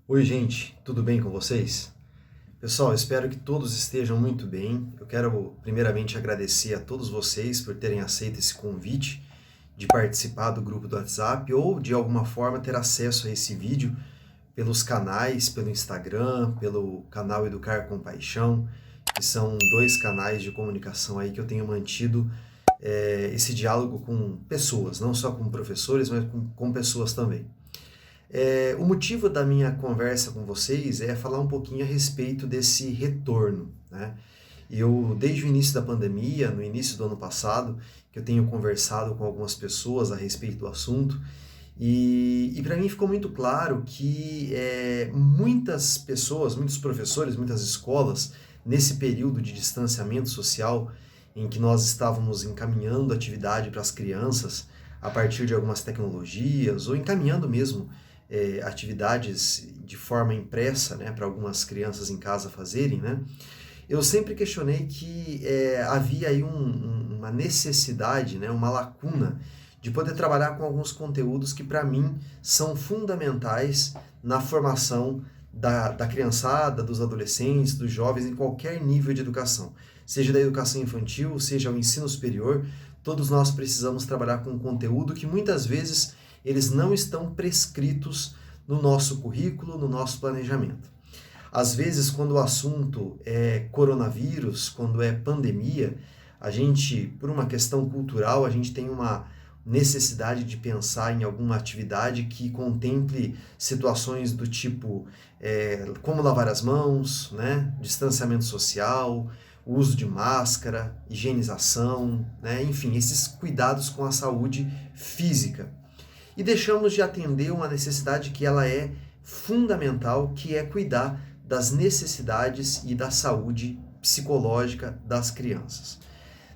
Oi, gente, tudo bem com vocês? Pessoal, espero que todos estejam muito bem. Eu quero primeiramente agradecer a todos vocês por terem aceito esse convite de participar do grupo do WhatsApp ou de alguma forma ter acesso a esse vídeo pelos canais, pelo Instagram, pelo canal Educar com Paixão, que são dois canais de comunicação aí que eu tenho mantido esse diálogo com pessoas, não só com professores, mas com pessoas também. O motivo da minha conversa com vocês é falar um pouquinho a respeito desse retorno, né? Eu, desde o início da pandemia, no início do ano passado, que eu tenho conversado com algumas pessoas a respeito do assunto, e para mim ficou muito claro que muitas pessoas, muitos professores, muitas escolas, nesse período de distanciamento social, em que nós estávamos encaminhando atividade para as crianças a partir de algumas tecnologias, ou encaminhando mesmo atividades de forma impressa, né, para algumas crianças em casa fazerem, né, eu sempre questionei que havia aí uma necessidade, né, uma lacuna de poder trabalhar com alguns conteúdos que para mim são fundamentais na formação da criançada, dos adolescentes, dos jovens em qualquer nível de educação. Seja da educação infantil, seja o ensino superior, todos nós precisamos trabalhar com conteúdo que muitas vezes eles não estão prescritos no nosso currículo, no nosso planejamento. Às vezes, quando o assunto é coronavírus, quando é pandemia, a gente, por uma questão cultural, a gente tem uma necessidade de pensar em alguma atividade que contemple situações do tipo como lavar as mãos, né? Distanciamento social, o uso de máscara, higienização, né? Enfim, esses cuidados com a saúde física. E deixamos de atender uma necessidade que ela é fundamental, que é cuidar das necessidades e da saúde psicológica das crianças.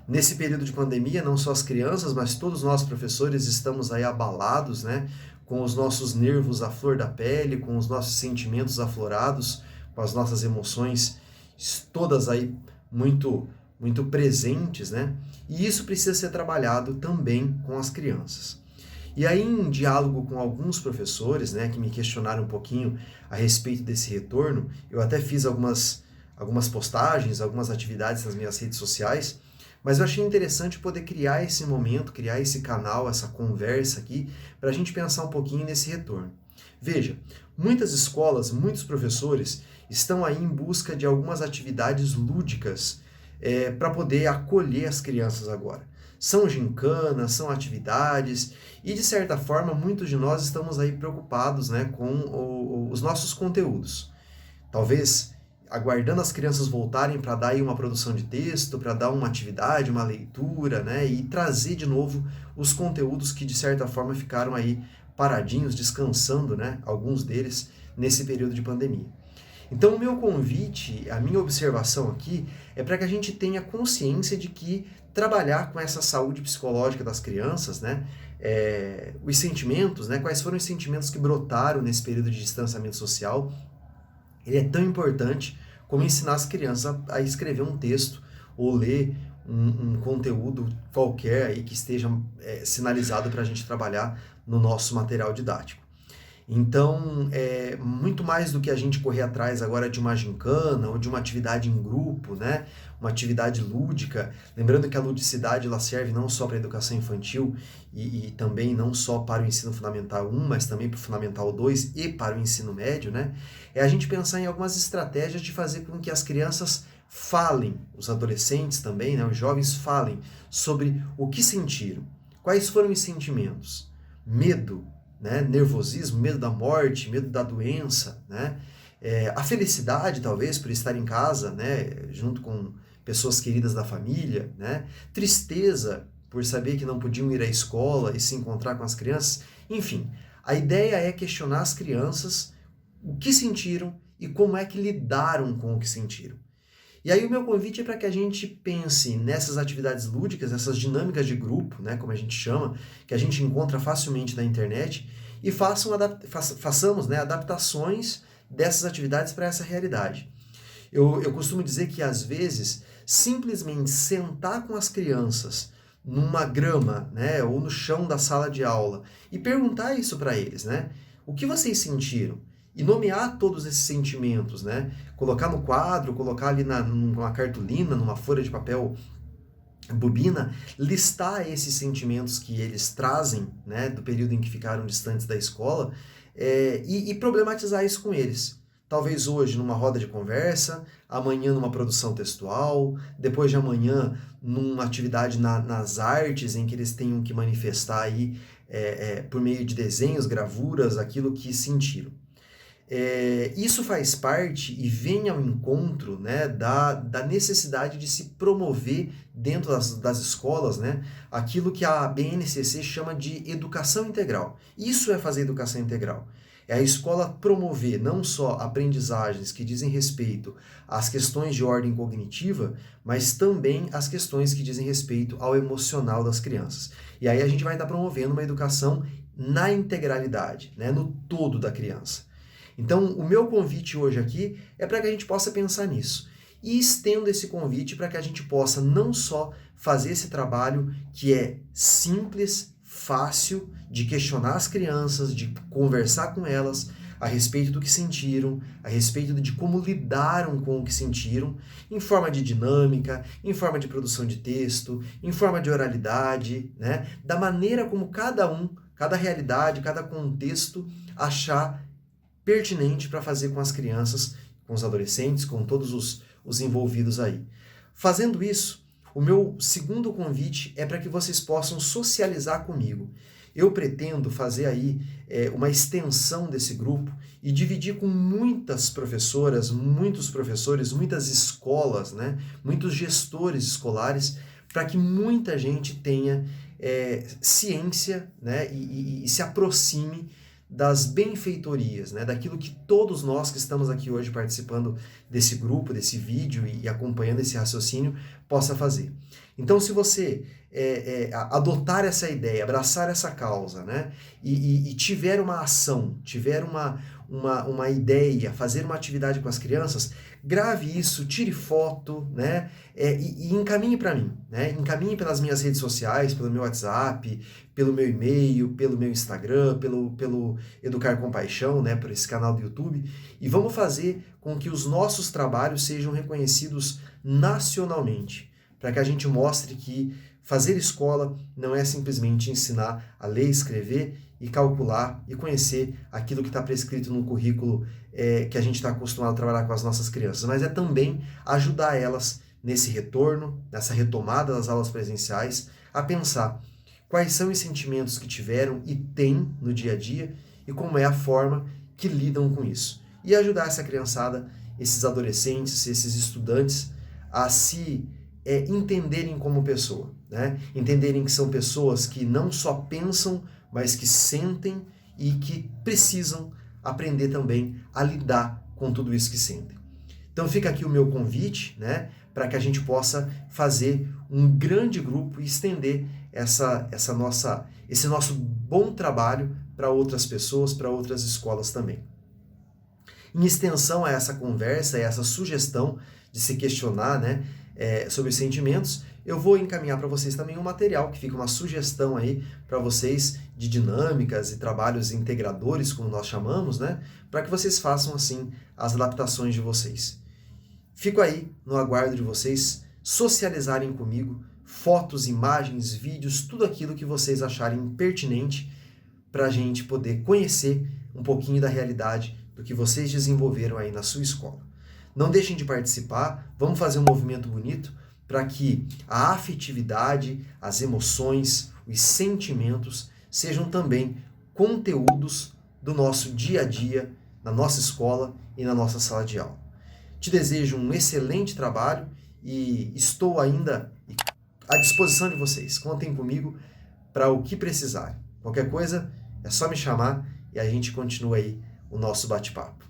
Nesse período de pandemia, não só as crianças, mas todos nós professores estamos aí abalados, né, com os nossos nervos à flor da pele, com os nossos sentimentos aflorados, com as nossas emoções todas aí muito presentes, né? E isso precisa ser trabalhado também com as crianças. E aí, em diálogo com alguns professores, né, que me questionaram um pouquinho a respeito desse retorno, eu até fiz algumas postagens, algumas atividades nas minhas redes sociais, mas eu achei interessante poder criar esse momento, criar esse canal, essa conversa aqui, para a gente pensar um pouquinho nesse retorno. Veja, muitas escolas, muitos professores estão aí em busca de algumas atividades lúdicas para poder acolher as crianças agora. São gincanas, são atividades, e de certa forma muitos de nós estamos aí preocupados, né, com os nossos conteúdos. Talvez aguardando as crianças voltarem para dar aí uma produção de texto, para dar uma atividade, uma leitura, né, e trazer de novo os conteúdos que de certa forma ficaram aí paradinhos, descansando, né, alguns deles nesse período de pandemia. Então, o meu convite, a minha observação aqui, é para que a gente tenha consciência de que trabalhar com essa saúde psicológica das crianças, né, os sentimentos, né, quais foram os sentimentos que brotaram nesse período de distanciamento social, ele é tão importante como ensinar as crianças a escrever um texto ou ler um conteúdo qualquer aí que esteja sinalizado para a gente trabalhar no nosso material didático. Então, muito mais do que a gente correr atrás agora de uma gincana ou de uma atividade em grupo, né? Uma atividade lúdica, lembrando que a ludicidade ela serve não só para a educação infantil e também não só para o ensino fundamental 1, mas também para o fundamental 2 e para o ensino médio, né? É a gente pensar em algumas estratégias de fazer com que as crianças falem, os adolescentes também, né? Os jovens falem sobre o que sentiram, quais foram os sentimentos, medo, né, nervosismo, medo da morte, medo da doença, né, a felicidade talvez por estar em casa, né, junto com pessoas queridas da família, né, tristeza por saber que não podiam ir à escola e se encontrar com as crianças, enfim, a ideia é questionar as crianças o que sentiram e como é que lidaram com o que sentiram. E aí o meu convite é para que a gente pense nessas atividades lúdicas, essas dinâmicas de grupo, né, como a gente chama, que a gente encontra facilmente na internet, e façamos, né, adaptações dessas atividades para essa realidade. Eu costumo dizer que, às vezes, simplesmente sentar com as crianças numa grama, né, ou no chão da sala de aula e perguntar isso para eles, né? O que vocês sentiram? e nomear todos esses sentimentos, né? Colocar no quadro, colocar ali numa cartolina, numa folha de papel bobina, listar esses sentimentos que eles trazem, né, do período em que ficaram distantes da escola, e problematizar isso com eles. Talvez hoje numa roda de conversa, amanhã numa produção textual, depois de amanhã numa atividade nas artes em que eles tenham que manifestar aí, por meio de desenhos, gravuras, aquilo que sentiram. Isso faz parte e vem ao encontro, né, da necessidade de se promover dentro das escolas, né, aquilo que a BNCC chama de educação integral. Isso é fazer educação integral. É a escola promover não só aprendizagens que dizem respeito às questões de ordem cognitiva, mas também às questões que dizem respeito ao emocional das crianças. E aí a gente vai estar promovendo uma educação na integralidade, né, no todo da criança. Então, o meu convite hoje aqui é para que a gente possa pensar nisso. E estendo esse convite para que a gente possa não só fazer esse trabalho que é simples, fácil, de questionar as crianças, de conversar com elas a respeito do que sentiram, a respeito de como lidaram com o que sentiram, em forma de dinâmica, em forma de produção de texto, em forma de oralidade, né? Da maneira como cada realidade, cada contexto achar pertinente para fazer com as crianças, com os adolescentes, com todos os envolvidos aí. Fazendo isso, o meu segundo convite é para que vocês possam socializar comigo. Eu pretendo fazer aí uma extensão desse grupo e dividir com muitas professoras, muitos professores, muitas escolas, né, muitos gestores escolares, para que muita gente tenha ciência, né, e se aproxime das benfeitorias, né, daquilo que todos nós que estamos aqui hoje participando desse grupo, desse vídeo e acompanhando esse raciocínio, possa fazer. Então, se você adotar essa ideia, abraçar essa causa, né, e tiver uma ação, tiver uma ideia, fazer uma atividade com as crianças, grave isso, tire foto, né, e encaminhe para mim, né, encaminhe pelas minhas redes sociais, pelo meu WhatsApp, pelo meu e-mail, pelo meu Instagram, pelo Educar com Paixão, né, por esse canal do YouTube, e vamos fazer com que os nossos trabalhos sejam reconhecidos nacionalmente, para que a gente mostre que fazer escola não é simplesmente ensinar a ler, escrever e calcular e conhecer aquilo que está prescrito no currículo que a gente está acostumado a trabalhar com as nossas crianças, mas é também ajudar elas nesse retorno, nessa retomada das aulas presenciais, a pensar quais são os sentimentos que tiveram e têm no dia a dia e como é a forma que lidam com isso. E ajudar essa criançada, esses adolescentes, esses estudantes a se entenderem como pessoa, né? Entenderem que são pessoas que não só pensam, mas que sentem e que precisam aprender também a lidar com tudo isso que sentem. Então fica aqui o meu convite, né, para que a gente possa fazer um grande grupo e estender esse nosso bom trabalho para outras pessoas, para outras escolas também. Em extensão a essa conversa, a essa sugestão de se questionar, né, sobre os sentimentos, eu vou encaminhar para vocês também um material que fica uma sugestão aí para vocês de dinâmicas e trabalhos integradores, como nós chamamos, né, para que vocês façam assim as adaptações de vocês. Fico aí no aguardo de vocês socializarem comigo fotos, imagens, vídeos, tudo aquilo que vocês acharem pertinente para a gente poder conhecer um pouquinho da realidade do que vocês desenvolveram aí na sua escola. Não deixem de participar, vamos fazer um movimento bonito para que a afetividade, as emoções, os sentimentos sejam também conteúdos do nosso dia a dia, na nossa escola e na nossa sala de aula. Te desejo um excelente trabalho e estou ainda à disposição de vocês. Contem comigo para o que precisarem. Qualquer coisa é só me chamar e a gente continua aí o nosso bate-papo.